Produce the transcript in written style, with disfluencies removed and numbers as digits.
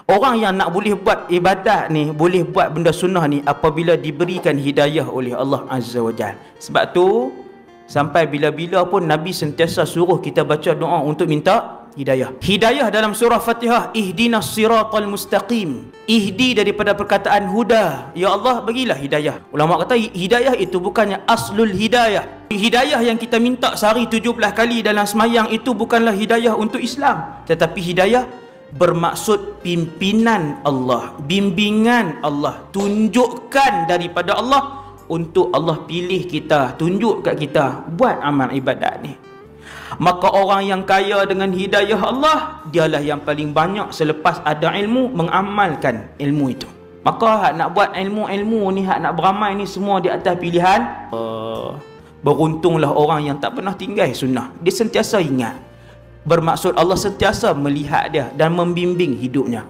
Orang yang nak boleh buat ibadat ni, boleh buat benda sunnah ni apabila diberikan hidayah oleh Allah Azza wa Jalla. Sebab tu sampai bila-bila pun Nabi sentiasa suruh kita baca doa untuk minta hidayah. Hidayah dalam surah Fatihah, ihdinas siratal mustaqim. Ihdi daripada perkataan huda, ya Allah bagilah hidayah. Ulama kata hidayah itu bukannya aslul hidayah. Hidayah yang kita minta sehari 17 kali dalam semayang itu bukanlah hidayah untuk Islam, tetapi hidayah bermaksud pimpinan Allah, bimbingan Allah, tunjukkan daripada Allah, untuk Allah pilih kita, tunjuk kat kita buat amal ibadat ni. Maka orang yang kaya dengan hidayah Allah, dialah yang paling banyak selepas ada ilmu mengamalkan ilmu itu. Maka hak nak buat ilmu-ilmu ni, hak nak beramal ni, semua di atas pilihan. Beruntunglah orang yang tak pernah tinggal sunnah. Dia sentiasa ingat. Bermaksud Allah sentiasa melihat dia dan membimbing hidupnya.